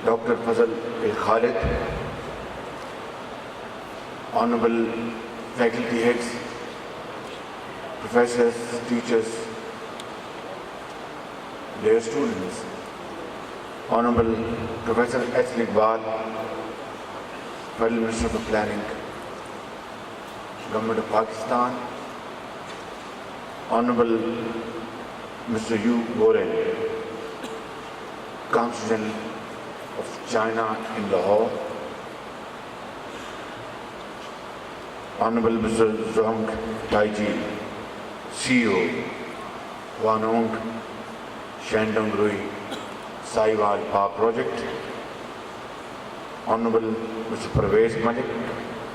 Dr. Fazal Khalid, Honorable faculty heads, professors, teachers, dear students, Honorable Professor H. Iqbal, Federal Minister for Planning, Government of Pakistan, Honorable Mr. Yu Goren, Consul General of China in Lahore, Honorable Mr. Zhuang Taiji, CEO, Huanong Shandong Rui Saiwal Power Project, Honorable Mr. Parvez Malik,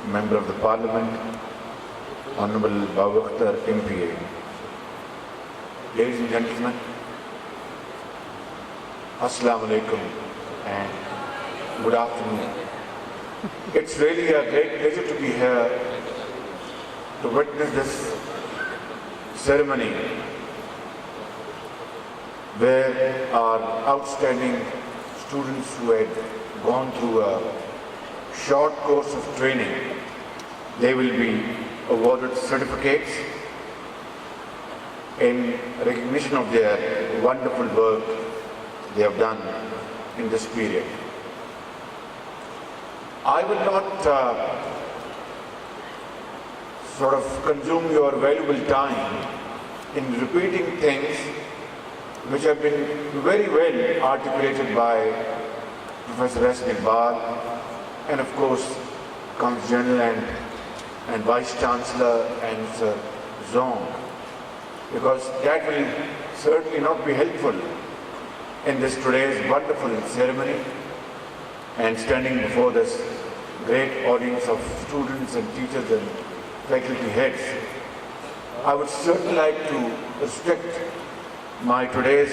Member of the Parliament, Honorable Babu Akhtar, MPA. Ladies and gentlemen, Assalamu alaikum and good afternoon. It's really a great pleasure to be here to witness this ceremony where our outstanding students who had gone through a short course of training, they will be awarded certificates in recognition of their wonderful work they have done in this period. I will not sort of consume your valuable time in repeating things which have been very well articulated by Professor S. Iqbal and of course Consul General and Vice Chancellor and Sir Zong, because that will certainly not be helpful in this today's wonderful ceremony and standing before this great audience of students and teachers and faculty heads. I would certainly like to restrict my today's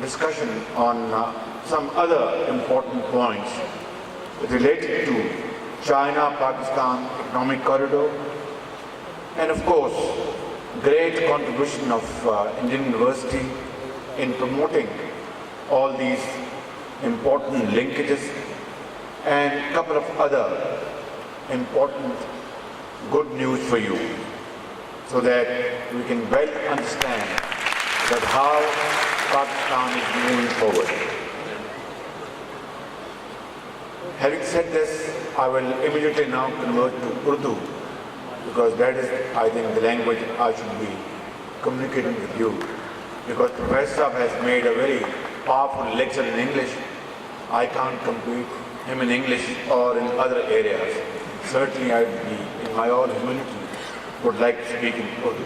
discussion on some other important points related to China-Pakistan economic corridor and of course great contribution of Indian University in promoting all these important linkages and a couple of other important good news for you so that we can well understand that how Pakistan is moving forward. Having said this, I will immediately now convert to Urdu because that is, I think, the language I should be communicating with you. Because Professor Saab has made a very powerful lecture in English. I can't compete him in English or in other areas. Certainly I would be, in my own humility, would like to speak in Urdu.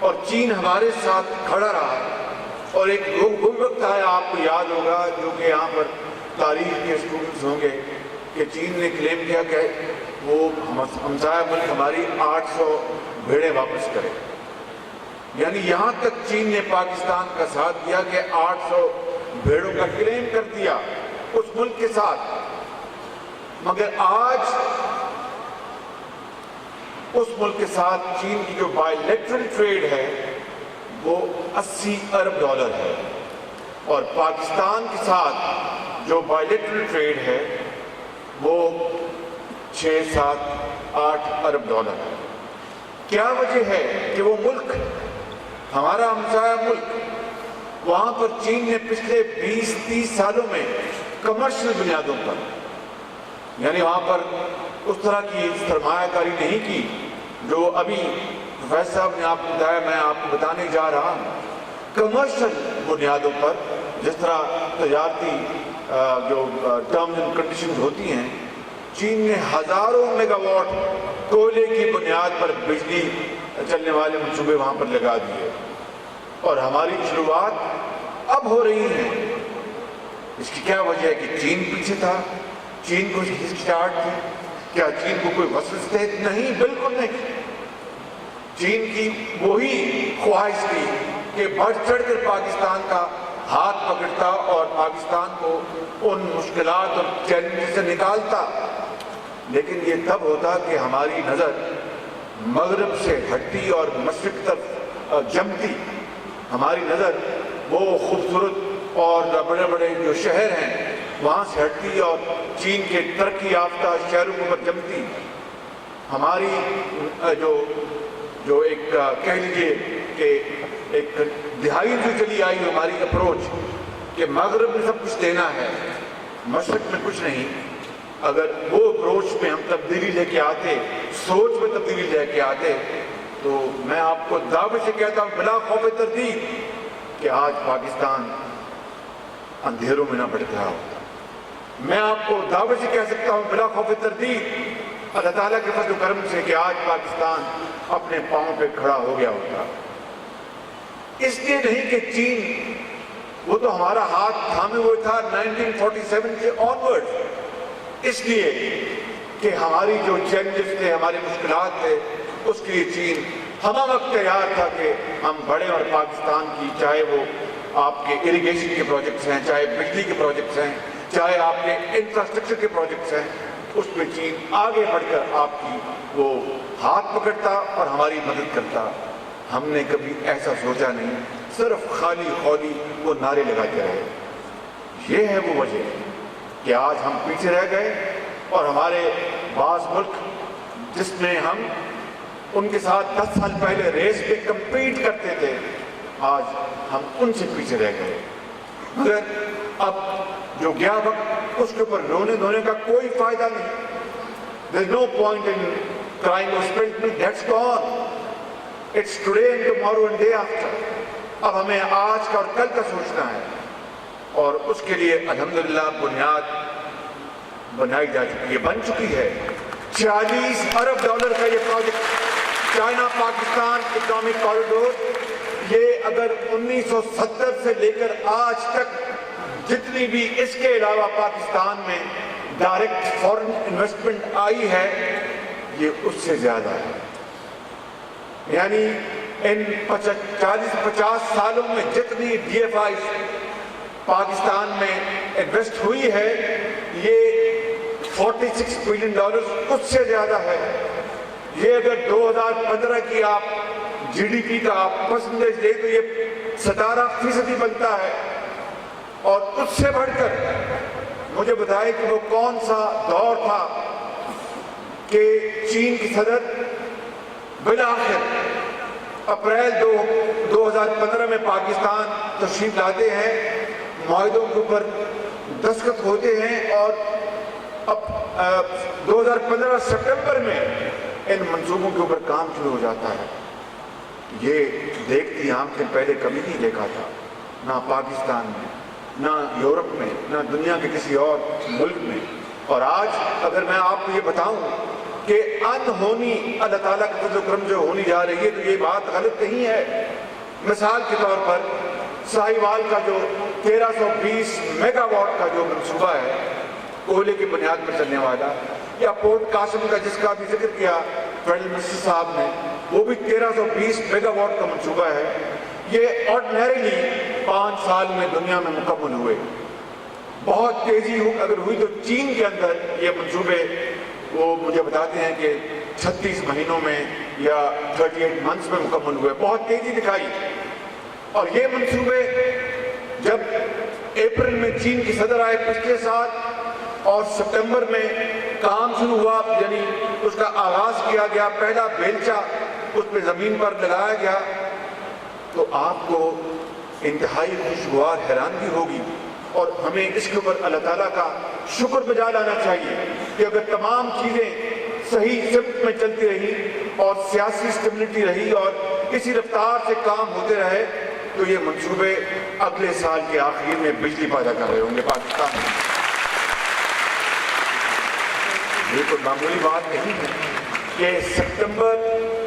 اور چین ہمارے ساتھ کھڑا رہا. اور ایک وہ وقت آیا، آپ کو یاد ہوگا، جو کہ یہاں پر تاریخ کے اسٹوڈنٹس ہوں گے، کہ چین نے کلیم کیا کہ وہ ہمسایہ ملک ہماری 800 بھیڑیں واپس کرے. یعنی یہاں تک چین نے پاکستان کا ساتھ دیا کہ 800 بھیڑوں کا کلیم کر دیا اس ملک کے ساتھ. مگر آج اس ملک کے ساتھ چین کی جو بائی لیٹرل ٹریڈ ہے وہ 80 ارب ڈالر ہے، اور پاکستان کے ساتھ جو بائی لیٹرل ٹریڈ ہے وہ 6، 7، 8 ارب ڈالر ہے. کیا وجہ ہے کہ وہ ملک، ہمارا ہمسایہ ملک، وہاں پر چین نے پچھلے 20-30 سالوں میں کمرشل بنیادوں پر، یعنی وہاں پر اس طرح کی سرمایہ کاری نہیں کی جو ابھی پروفیسر صاحب نے آپ کو بتایا، میں آپ کو بتانے جا رہا ہوں. کمرشل بنیادوں پر، جس طرح تجارتی جو ٹرمز اینڈ کنڈیشنز ہوتی ہیں، چین نے ہزاروں میگا واٹ کوئلے کی بنیاد پر بجلی چلنے والے منصوبے وہاں پر لگا دیے، اور ہماری شروعات اب ہو رہی ہیں. اس کی کیا وجہ ہے کہ چین پیچھے تھا؟ چین کو اسٹارٹ تھی؟ کیا چین کو کوئی وسوسہ تھے؟ نہیں، بالکل نہیں. چین کی وہی خواہش تھی کہ بڑھ چڑھ کر پاکستان کا ہاتھ پکڑتا اور پاکستان کو ان مشکلات اور چیلنجز سے نکالتا. لیکن یہ تب ہوتا کہ ہماری نظر مغرب سے ہٹتی اور مشرق طرف جمتی. ہماری نظر وہ خوبصورت اور بڑے بڑے جو شہر ہیں وہاں سے ہٹتی اور چین کے ترقی یافتہ شہروں پر جمتی. ہماری جو ایک کہہ لیجیے کہ ایک دہائی جو چلی آئی ہماری اپروچ کہ مغرب میں سب کچھ دینا ہے، مشرق میں کچھ نہیں. اگر وہ اپروچ میں ہم تبدیلی لے کے آتے، سوچ میں تبدیلی لے کے آتے، تو میں آپ کو دعوے سے کہتا ہوں بلا خوف تردید کہ آج پاکستان اندھیروں میں نہ بھٹک رہا ہوتا. میں آپ کو دعوے سے کہہ سکتا ہوں بلا خوف تردید اللہ تعالیٰ کے فضل و کرم سے کہ آج پاکستان اپنے پاؤں پہ کھڑا ہو گیا ہوتا. اس لیے نہیں کہ چین وہ تو ہمارا ہاتھ تھامے ہوئے تھا 1947 سے آنورڈ، اس لیے کہ ہماری جو چیلنجز تھے، ہماری مشکلات تھے، اس کے لیے چین ہمہ وقت تیار تھا کہ ہم بڑھیں اور پاکستان کی، چاہے وہ آپ کے اریگیشن کے پروجیکٹس ہیں، چاہے بجلی کے پروجیکٹس ہیں، چاہے آپ کے انفراسٹرکچر کے پروجیکٹس ہیں، اس میں چین آگے بڑھ کر آپ کی وہ ہاتھ پکڑتا اور ہماری مدد کرتا. ہم نے کبھی ایسا سوچا نہیں، صرف خالی خولی وہ نعرے لگاتے رہے. یہ ہے وہ وجہ کہ آج ہم پیچھے رہ گئے، اور ہمارے بعض ملک جس میں ہم ان کے ساتھ 10 سال پہلے ریس پہ کمپیٹ کرتے تھے، آج ہم ان سے پیچھے رہ گئے. مگر اب جو گیا وقت، اس کے اوپر رونے دھونے کا کوئی فائدہ نہیں. There's no point in crying or spilling. That's gone. It's today and tomorrow and day after. اب ہمیں آج کا اور کل کا سوچنا ہے، اور اس کے لیے الحمدللہ بنیاد بنائی جا چکی ہے، بن چکی ہے. 40 ارب ڈالر کا یہ project China Pakistan economic corridor, یہ اگر 1970 سے لے کر آج تک جتنی بھی اس کے علاوہ پاکستان میں ڈائریکٹ فورن انویسٹمنٹ آئی ہے، یہ اس سے زیادہ ہے. یعنی ان 40-50 سالوں میں جتنی ڈی ایف آئی پاکستان میں انویسٹ ہوئی ہے، یہ 46 بلین ڈالر اس سے زیادہ ہے. یہ اگر 2015 کی آپ جی ڈی پی کا آپ پرسنٹیج دیں تو یہ 17% بنتا ہے. اور اس سے بڑھ کر مجھے بتائے کہ وہ کون سا دور تھا کہ چین کی صدر بالآخر اپریل 2015 میں پاکستان تشریف لاتے ہیں، معاہدوں کے اوپر دستخط ہوتے ہیں، اور اب 2015 سپٹمبر میں ان منصوبوں کے اوپر کام شروع ہو جاتا ہے. یہ دیکھتی آنکھیں پہلے کبھی نہیں دیکھا تھا، نہ پاکستان میں، نہ یورپ میں، نہ دنیا کے کسی اور ملک میں. اور آج اگر میں آپ کو یہ بتاؤں کہ انہونی اللہ تعالیٰ کا فضل و کرم جو ہونی جا رہی ہے تو یہ بات غلط نہیں ہے۔ مثال کے طور پر ساہیوال کا جو 1320 میگا واٹ کا جو منصوبہ ہے کوئلے کی بنیاد پر چلنے والا، یا پورٹ قاسم کا جس کا بھی ذکر کیا فیڈرل منسٹر صاحب نے، وہ بھی 1320 میگا واٹ کا منصوبہ ہے۔ یہ آرڈنریلی 5 سال میں دنیا میں مکمل ہوئے۔ بہت تیزی اگر ہوئی تو چین کے اندر یہ منصوبے وہ مجھے بتاتے ہیں کہ 36 مہینوں میں یا 38 منتھس میں مکمل ہوئے، بہت تیزی دکھائی۔ اور یہ منصوبے جب اپریل میں چین کی صدر آئے پچھلے سال اور سپٹمبر میں کام شروع ہوا، یعنی اس کا آغاز کیا گیا، پہلا بیلچہ اس پہ زمین پر لگایا گیا، تو آپ کو انتہائی خوشگوار حیرانگی ہوگی اور ہمیں اس کے اوپر اللہ تعالیٰ کا شکر بجا لانا چاہیے کہ اگر تمام چیزیں صحیح سمت میں چلتی رہی اور سیاسی اسٹیبلٹی رہی اور اسی رفتار سے کام ہوتے رہے تو یہ منصوبے اگلے سال کے آخر میں بجلی پیدا کر رہے ہوں گے پاکستان میں۔ یہ کوئی معمولی بات نہیں ہے کہ سپٹمبر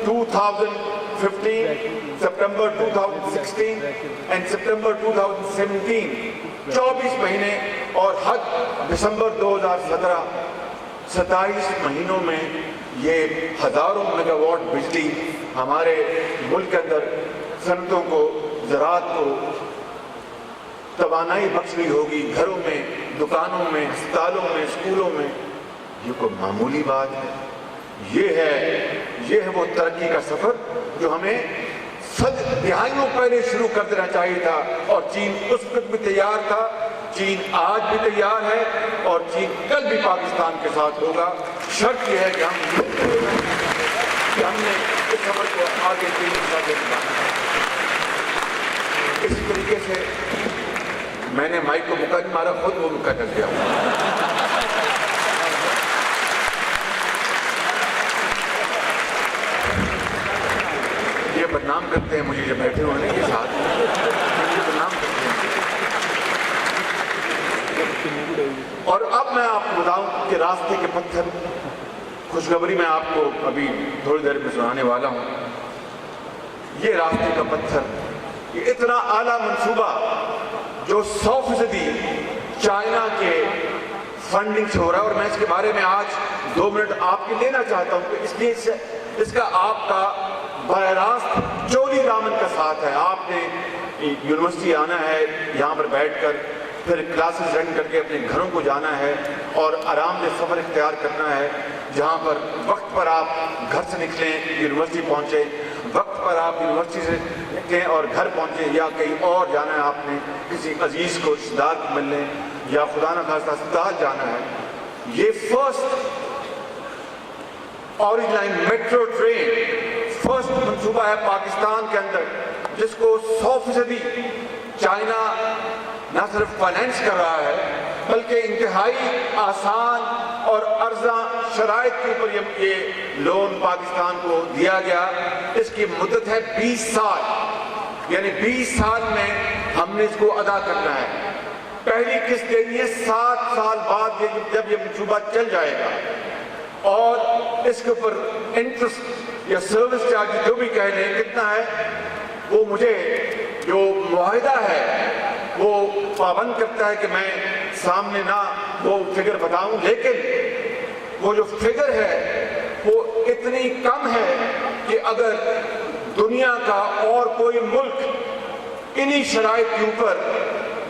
2015 سپٹمبر 2016 اور سپٹمبر 2017 24 مہینے اور حد دسمبر 2017 27 مہینوں میں یہ ہزاروں میگا واٹ بجلی ہمارے ملک کے اندر صنعتوں کو، زراعت کو توانائی بخش رہی ہوگی، گھروں میں، دکانوں میں، ہسپتالوں میں، اسکولوں میں۔ یہ کوئی معمولی بات ہے؟ یہ ہے وہ ترقی کا سفر جو ہمیں دہائیوں پہلے شروع کر دینا چاہیے تھا، اور چین اس وقت بھی تیار تھا، چین آج بھی تیار ہے اور چین کل بھی پاکستان کے ساتھ ہوگا۔ شرط یہ ہے کہ ہم نے اس سفر کو آگے بڑھانا ہے۔ اسی طریقے سے میں نے مائک کو مکہ نہیں مارا، خود وہ مکہ کر دیا ہوں۔ یہ بدنام کرتے ہیں مجھے، جو بیٹھے ہوئے ہیں یہ ساتھ یہ بدنام کرتے ہیں۔ اور اب میں آپ کو بتاؤں کہ راستے کے پتھر، خوشخبری میں آپ کو ابھی تھوڑی دیر میں سنانے والا ہوں۔ یہ راستے کا پتھر، یہ اتنا اعلیٰ منصوبہ جو 100% چائنا کے فنڈنگ سے ہو رہا ہے، اور میں اس کے بارے میں آج 2 منٹ آپ کے لینا چاہتا ہوں کہ اس لیے اس کا آپ کا براہ راست چولی دامن کا ساتھ ہے۔ آپ نے یونیورسٹی آنا ہے، یہاں پر بیٹھ کر پھر کلاسز رن کر کے اپنے گھروں کو جانا ہے اور آرام دہ سفر اختیار کرنا ہے، جہاں پر وقت پر آپ گھر سے نکلیں، یونیورسٹی پہنچے، وقت پر آپ یونیورسٹی سے نکلیں اور گھر پہنچے، یا کہیں اور جانا ہے، آپ نے کسی عزیز کو، رشتہ دار کو ملنے، یا خدا نہ خواستہ اسپتال جانا ہے۔ یہ first orange line metro train first منصوبہ ہے پاکستان کے اندر، جس کو 100% چائنا نہ صرف فائنینس کر رہا ہے بلکہ انتہائی آسان اور ارزاں شرائط کے اوپر یہ لون پاکستان کو دیا گیا۔ اس کی مدت ہے 20 سال، یعنی 20 سال میں ہم نے اس کو ادا کرنا ہے۔ پہلی قسط دینی ہے 7 سال بعد جب یہ منصوبہ چل جائے گا، اور اس کے اوپر انٹرسٹ یا سروس چارج جو بھی کہہ لیں کتنا ہے، وہ مجھے جو معاہدہ ہے وہ پابند کرتا ہے کہ میں سامنے نہ وہ فگر بتاؤں، لیکن وہ جو فگر ہے وہ اتنی کم ہے کہ اگر دنیا کا اور کوئی ملک انہی شرائط کے اوپر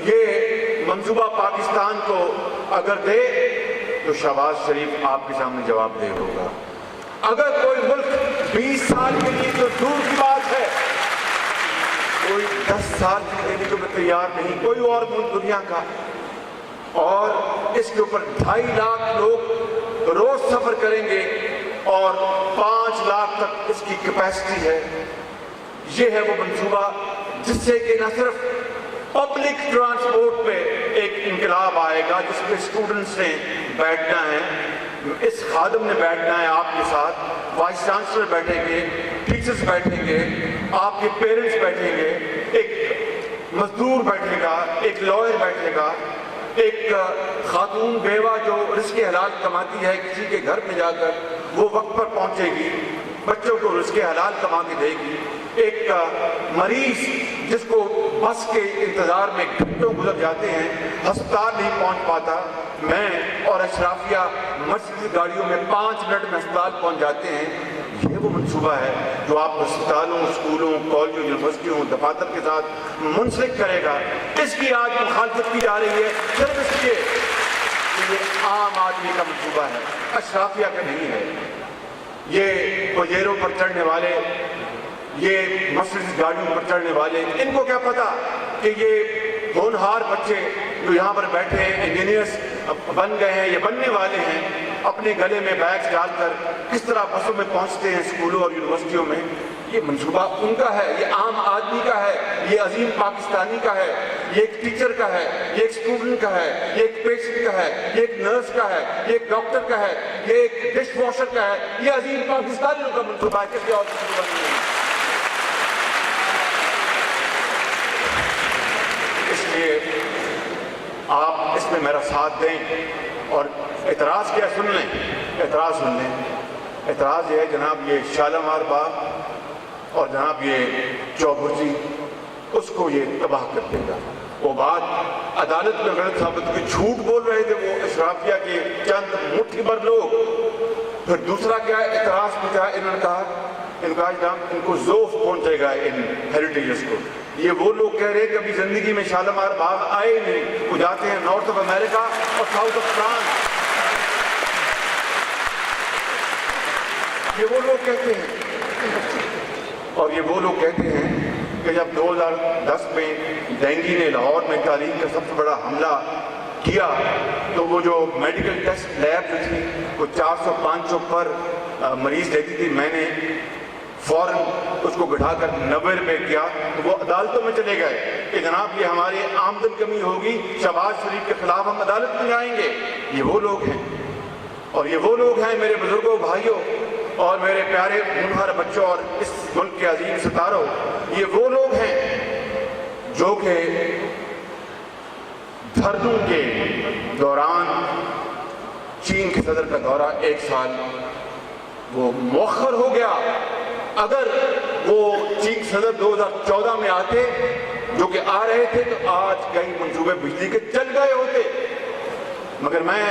یہ منصوبہ پاکستان کو اگر دے تو شہباز شریف آپ کے سامنے جواب دہ ہوگا۔ اگر کوئی ملک 20 سال کے لیے تو دور کی بات ہے، کوئی 10 سال کے دینے کو میں تیار نہیں، کوئی اور ملک دنیا کا، اور اس کے اوپر 2.5 لاکھ لوگ روز سفر کریں گے اور 5 لاکھ تک اس کی کیپیسٹی ہے۔ یہ ہے وہ منصوبہ جس سے کہ نہ صرف پبلک ٹرانسپورٹ پہ ایک انقلاب آئے گا، جس پہ اسٹوڈنٹس نے بیٹھنا ہے، اس خادم نے بیٹھنا ہے آپ کے ساتھ، وائس چانسلر بیٹھیں گے، ٹیچرز بیٹھیں گے، آپ کے پیرنٹس بیٹھیں گے، ایک مزدور بیٹھے گا، ایک لائر بیٹھے گا، ایک خاتون بیوہ جو رزق حلال کماتی ہے کسی کے گھر میں جا کر، وہ وقت پر پہنچے گی، بچوں کو رزق حلال کما کے دے گی۔ ایک مریض جس کو بس کے انتظار میں گھنٹوں گزر جاتے ہیں، ہسپتال نہیں پہنچ پاتا، میں اور اشرافیہ مسجد گاڑیوں میں 5 منٹ میں ہسپتال پہنچ جاتے ہیں۔ یہ وہ منصوبہ ہے جو آپ ہسپتالوں، اسکولوں، کالجوں، یونیورسٹیوں، دفاتر کے ساتھ منسلک کرے گا۔ اس کی آج مخالفت کی جا رہی ہے صرف اس لیے کہ یہ عام آدمی کا منصوبہ ہے، اشرافیہ کا نہیں ہے۔ یہ پجیروں پر چڑھنے والے، یہ مسجد گاڑیوں پر چڑھنے والے، ان کو کیا پتا کہ یہ ہونہار بچے جو یہاں پر بیٹھے ہیں، انجینئرس بن گئے ہیں یا بننے والے ہیں، اپنے گلے میں بیگز ڈال کر کس طرح بسوں میں پہنچتے ہیں اسکولوں اور یونیورسٹیوں میں۔ یہ منصوبہ ان کا ہے، یہ عام آدمی کا ہے، یہ عظیم پاکستانی کا ہے، یہ ایک ٹیچر کا ہے، یہ ایک اسٹوڈنٹ کا ہے، یہ ایک پیشنٹ کا ہے، یہ ایک نرس کا ہے، یہ ایک ڈاکٹر کا ہے، یہ ایک ڈش واشر کا ہے۔ یہ عظیم پاکستانیوں کا منصوبہ ہے، کسی اور منصوبہ نہیں ہے۔ اس لیے آپ اس میں میرا ساتھ دیں اور اعتراض کیا سن لیں، اعتراض سن لیں۔ اعتراض یہ ہے جناب، یہ شالمار باغ اور جناب یہ چوبرجی، اس کو یہ تباہ کر دے گا۔ وہ بات عدالت میں غلط ثابت ہوئی، جھوٹ بول رہے تھے وہ اشرافیہ کے چند مٹھی بھر لوگ۔ پھر دوسرا کیا اعتراض پوچھا، انہوں نے کہا جناب ان کو ذوف پہنچے گا ان ہیریٹیجز کو۔ یہ وہ لوگ کہہ رہے ہیں کہ کبھی زندگی میں شالمار باغ آئے ہی نہیں، وہ جاتے ہیں نارتھ آف امریکہ اور ساؤتھ آف فرانس۔ یہ وہ لوگ کہتے ہیں، اور یہ وہ لوگ کہتے ہیں کہ جب 2010 میں ڈینگی نے لاہور میں تعلیم کا سب سے بڑا حملہ کیا تو وہ جو میڈیکل ٹیسٹ لیب جو تھی وہ 400-500 پر مریض لیتی تھی، میں نے فوراً اس کو بڑھا کر 90 روپے کیا، تو وہ عدالتوں میں چلے گئے کہ جناب یہ ہماری آمدن کمی ہوگی، شہباز شریف کے خلاف ہم عدالت میں جائیں گے۔ یہ وہ لوگ ہیں، اور یہ وہ لوگ ہیں میرے بزرگوں، بھائیوں اور میرے پیارے ہونہار بچوں اور اس ملک کے عظیم ستاروں، یہ وہ لوگ ہیں جو کہ دھرنوں کے دوران چین کے صدر کا دورہ 1 سال وہ مؤخر ہو گیا۔ اگر وہ چین صدر 2014 میں آتے جو کہ آ رہے تھے تو آج کئی منصوبے بجلی کے چل گئے ہوتے، مگر میں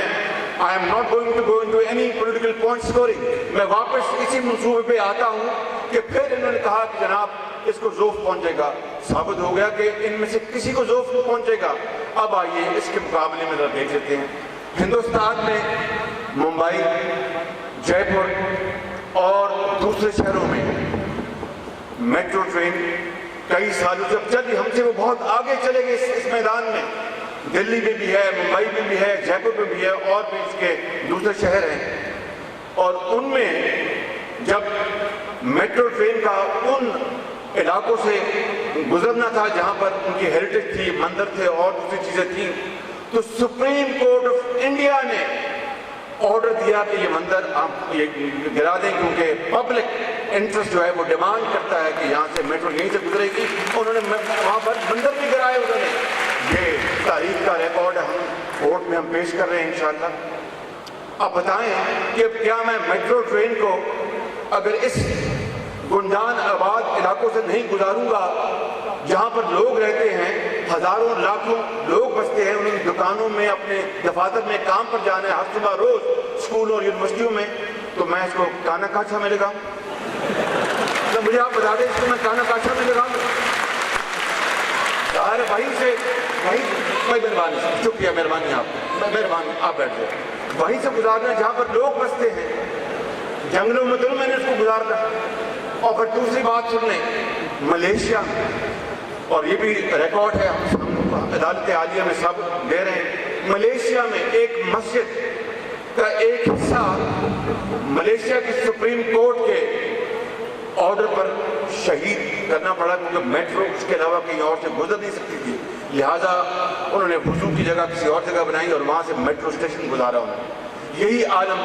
I am not going to go into any political point scoring۔ میں واپس اسی منصوبے پہ آتا ہوں کہ پھر انہوں نے کہا کہ جناب اس کو ذوف پہنچے گا، ثابت ہو گیا کہ ان میں سے کسی کو ذوف نہیں پہنچے گا۔ اب آئیے اس کے مقابلے میں ذرا دیکھ لیتے ہیں، ہندوستان میں ممبئی، جے پور اور دوسرے شہروں میں میٹرو ٹرین کئی سالوں سے چلی، ہم سے وہ بہت آگے چلے گئے اس میدان میں۔ دلی میں بھی ہے، ممبئی میں بھی ہے، جے پور میں بھی ہے، اور بھی اس کے دوسرے شہر ہیں، اور ان میں جب میٹرو ٹرین کا ان علاقوں سے گزرنا تھا جہاں پر ان کی ہیریٹیج تھی، مندر تھے اور دوسری چیزیں تھیں، تو سپریم کورٹ آف انڈیا نے آرڈر دیا کہ یہ مندر آپ یہ گرا دیں، کیونکہ پبلک انٹرسٹ جو ہے وہ ڈیمانڈ کرتا ہے کہ یہاں سے میٹرو یہیں سے گزرے گی۔ انہوں نے وہاں پر مندر بھی گرائے انہوں نے۔ یہ تاریخ کا ریکارڈ ہم کورٹ میں ہم پیش کر رہے ہیں انشاءاللہ۔ اب بتائیں کہ کیا میں میٹرو ٹرین کو اگر اس گنجان آباد علاقوں سے نہیں گزاروں گا جہاں پر لوگ رہتے ہیں، ہزاروں لاکھوں لوگ بستے ہیں، انہیں دکانوں میں اپنے دفاتر میں کام پر جانا ہے ہر صبح روز، اسکول اور یونیورسٹیوں میں، تو میں اس کو کانا کاچھا میں لگاؤں؟ تو مجھے آپ بتا دیں اس کو میں کانا کاچھا میں لگاؤں؟ ظاہر وہیں سے کوئی مہربانی، شکریہ، مہربانی آپ بیٹھ جائیں، وہیں سے گزارنا جہاں پر لوگ بستے ہیں، جنگلوں میں تو میں نے اس کو گزارنا۔ اور پھر دوسری بات سن لیں، ملیشیا میں، اور یہ بھی ریکارڈ ہے، ہم عدالت عالیہ میں سب دے رہے ہیں، ملیشیا میں ایک مسجد کا ایک حصہ ملیشیا کی سپریم کورٹ کے آرڈر پر شہید کرنا پڑا، کیونکہ میٹرو اس کے علاوہ کہیں اور سے گزر نہیں سکتی تھی، لہٰذا انہوں نے وضو کی جگہ کسی اور جگہ بنائی اور وہاں سے میٹرو اسٹیشن گزارا انہوں نے۔ یہی عالم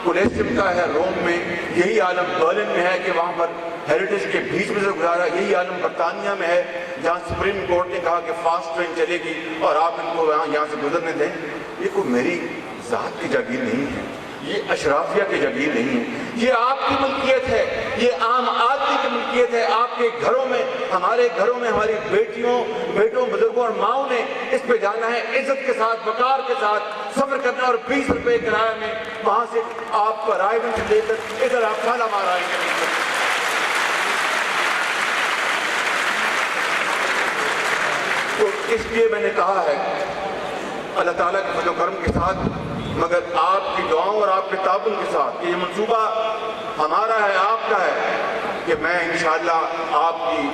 کولیسٹریم کا ہے روم میں، یہی عالم برلن میں ہے کہ وہاں پر ہیریٹیج کے بیچ میں سے گزارا، یہی عالم برطانیہ میں ہے جہاں سپریم کورٹ نے کہا کہ فاسٹ ٹرین چلے گی اور آپ ان کو یہاں سے گزرنے دیں۔ یہ کوئی میری ذات کی جاگیر نہیں ہے، یہ اشرافیہ کی جگیر نہیں ہے، یہ آپ کی ملکیت ہے، یہ عام آدمی کی ملکیت ہے۔ آپ کے گھروں میں، ہمارے گھروں میں ہماری بیٹیوں، بیٹوں، بزرگوں اور ماؤں نے اس پہ جانا ہے، عزت کے ساتھ، وقار کے ساتھ سفر کرنا، اور 20 روپے کرایہ میں وہاں سے آپ کو رائے گنج سے لے کر ادھر آپ کھانا مار آئیں گے۔ تو اس لیے میں نے کہا ہے اللہ تعالیٰ کے فضل و کرم کے ساتھ، مگر آپ کی دعاؤں اور آپ کے تعاون کے ساتھ، یہ منصوبہ ہمارا ہے، آپ کا ہے، کہ میں انشاءاللہ آپ کی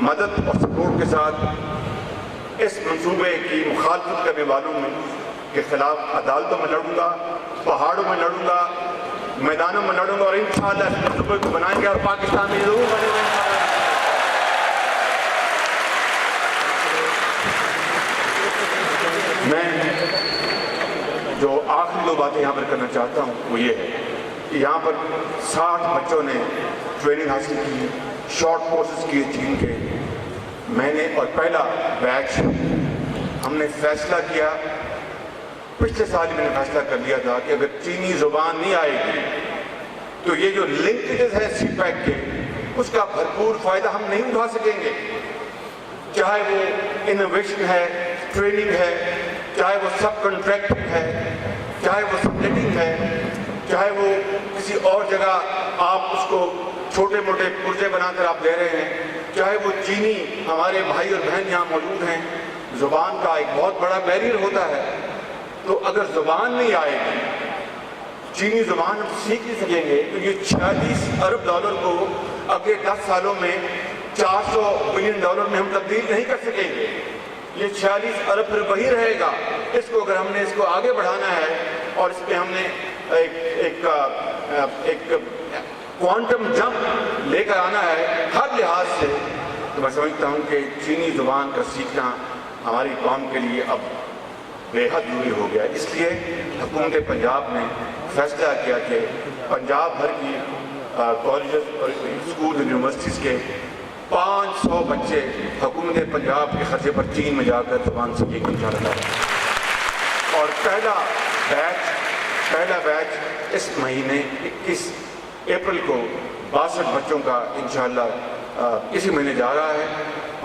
مدد اور سپورٹ کے ساتھ اس منصوبے کی مخالفت کرنے والوں کے خلاف عدالتوں میں لڑوں گا، پہاڑوں میں لڑوں گا، میدانوں میں لڑوں گا، اور انشاءاللہ اس منصوبے کو بنائیں گے اور پاکستان میں ضرور بنے گا۔ میں جو آخری دو باتیں یہاں پر کرنا چاہتا ہوں وہ یہ ہے کہ یہاں پر 60 بچوں نے ٹریننگ حاصل کی، شارٹ کورسز کیے چین کے، میں نے اور پہلا بیچ ہم نے فیصلہ کیا، پچھلے سال ہی میں نے فیصلہ کر لیا تھا کہ اگر چینی زبان نہیں آئے گی تو یہ جو لنکیجز ہے سی پیک کے، اس کا بھرپور فائدہ ہم نہیں اٹھا سکیں گے، چاہے وہ انوویشن ہے، ٹریننگ ہے، چاہے وہ سب کنٹریکٹنگ ہے، چاہے وہ سبلیٹنگ ہے، چاہے وہ کسی اور جگہ آپ اس کو چھوٹے موٹے پرزے بنا کر آپ دے رہے ہیں، چاہے وہ چینی ہمارے بھائی اور بہن یہاں موجود ہیں، زبان کا ایک بہت بڑا بیریئر ہوتا ہے۔ تو اگر زبان نہیں آئے گی، چینی زبان ہم سیکھ نہیں سکیں گے، تو یہ 46 ارب ڈالر کو اگلے 10 سالوں میں 400 بلین ڈالر میں ہم تبدیل نہیں کر سکیں گے۔ یہ 46 ارب پھر وہی رہے گا۔ اس کو اگر ہم نے اس کو آگے بڑھانا ہے اور اس پہ ہم نے ایک کوانٹم جمپ لے کر آنا ہے ہر لحاظ سے، تو میں سمجھتا ہوں کہ چینی زبان کا سیکھنا ہماری قوم کے لیے اب بے حد ضروری ہو گیا۔ اس لیے حکومت پنجاب نے فیصلہ کیا کہ پنجاب بھر کی کالجز اور اسکول اور یونیورسٹیز کے 500 بچے حکومت پنجاب کے خرچے پر چین میں جا کر زبان سیکھیں گے انشاءاللہ۔ اور پہلا بیچ اس مہینے 21 اپریل کو 62 بچوں کا انشاءاللہ اسی مہینے جا رہا ہے،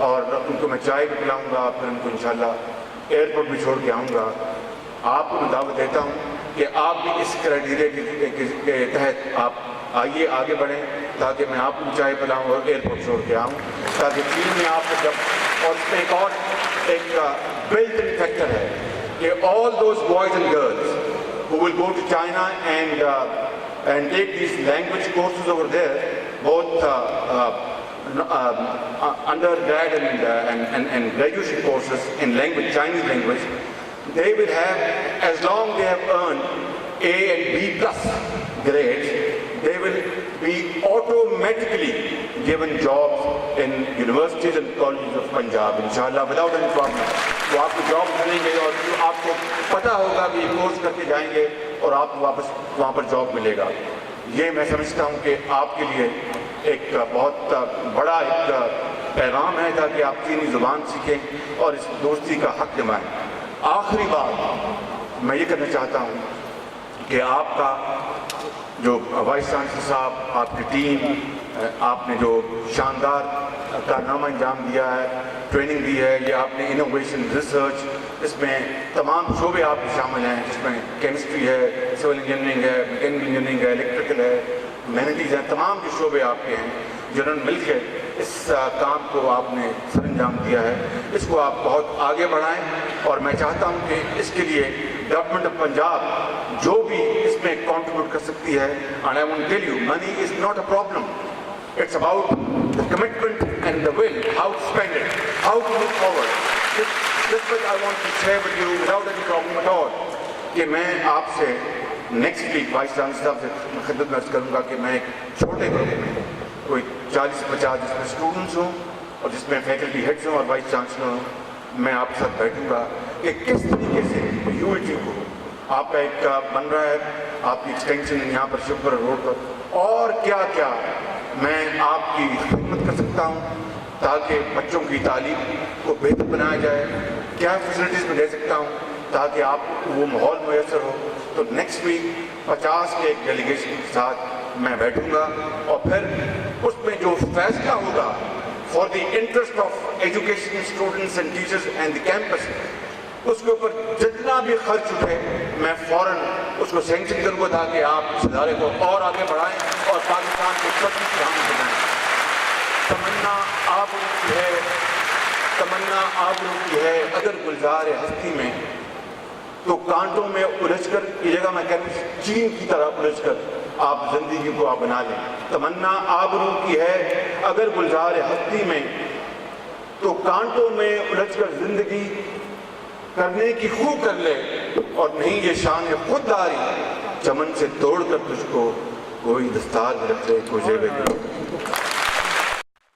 اور ان کو میں چائے بھی پلاؤں گا، پھر ان کو انشاءاللہ ایئرپورٹ بھی چھوڑ کے آؤں گا۔ آپ کو میں دعوت دیتا ہوں کہ آپ بھی اس کرائیٹیریا کے تحت آپ آئیے، آگے بڑھیں، تاکہ میں آپ کو چائے پلاؤں اور ایئرپورٹ چھوڑ کے آؤں، تاکہ چین میں آپ کو جب، اور اس میں ایک اور بلٹ ان فیکٹر ہے کہ all those boys and girls who will go to China and take these language courses over there, both undergrad and graduation courses in language, Chinese language, they will have, as long they have earned A and B plus grades, they will be automatically given jobs in universities and colleges of Punjab, inshallah, without any problem. وہ آپ کو job ملیں گے، اور آپ کو پتہ ہوگا کہ یہ کورس کر کے جائیں گے اور آپ کو واپس وہاں پر جاب ملے گا۔ یہ میں سمجھتا ہوں کہ آپ کے لیے ایک بہت بڑا ایک پیغام ہے، تاکہ آپ چینی زبان سیکھیں اور اس دوستی کا حق نمائیں۔ آخری بات میں یہ کرنا چاہتا ہوں کہ آپ کا جو وائس چانسلر صاحب، آپ کی ٹیم، آپ نے جو شاندار کارنامہ انجام دیا ہے، ٹریننگ دی ہے، یہ آپ نے انوویشن، ریسرچ، اس میں تمام شعبے آپ کے شامل ہیں، جس میں کیمسٹری ہے، سول انجینئرنگ ہے، میکینیکل انجینئرنگ ہے، الیکٹریکل ہے، ہیومینٹیز ہیں، تمام کے شعبے آپ کے ہیں، جنہوں نے مل کے اس کام کو آپ نے سر انجام دیا ہے۔ اس کو آپ بہت آگے بڑھائیں، اور میں چاہتا ہوں کہ اس کے لیے گورنمنٹ آف پنجاب جو بھی اس میں کنٹریبیوٹ کر سکتی ہے، and I want to tell you, money is not a problem. It's about the commitment and the will, how to spend it, how to move forward. This much I want to share with you without any problem at all. کہ میں آپ سے next week vice chancellor صاحب سے خدمت میں عرض کروں گا کہ میں ایک چھوٹے گروپ میں کوئی 40-50 جس میں اسٹوڈنٹس ہوں اور جس میں فیکلٹی ہیڈس ہوں اور وائس چانسلر ہوں، میں آپ کے ساتھ بیٹھوں گا کہ کس طریقے سے یونٹی کو آپ کا ایک بن رہا ہے، آپ کی ایکسٹینشن یہاں پر شپر روڈ پر، اور کیا کیا میں آپ کی خدمت کر سکتا ہوں تاکہ بچوں کی تعلیم کو بہتر بنایا جائے، کیا فیسلٹیز میں دے سکتا ہوں تاکہ آپ کو وہ ماحول میسر ہو. تو نیکسٹ ویک 50 کے ایک ڈیلیگیشن کے ساتھ میں بیٹھوں گا اور پھر اس میں جو فیصلہ ہوگا for the interest of education students and teachers and the campus, اس کے اوپر جتنا بھی خرچ اٹھے میں فوراً اس کو سینکشن کروں گا تاکہ آپ اس ادارے کو اور آگے بڑھائیں اور پاکستان کو سب کچھ کام بنائیں. تمنا آبرو کی ہے، تمنا آبرو کی ہے، اگر گلزار ہستی میں تو کانٹوں میں الجھ کر، یہ جگہ میں کہتا ہوں چین کی طرح الجھ کر آپ زندگی کو آپ بنا لیں. تمنا آبرو کی ہے اگر گلزار ہستی میں تو کانٹوں میں الجھ کر زندگی کرنے کی خو کر لے، اور نہیں یہ شان خودداری چمن سے توڑ کر تجھ کو کوئی دستار رکھ لے، کوئی جیب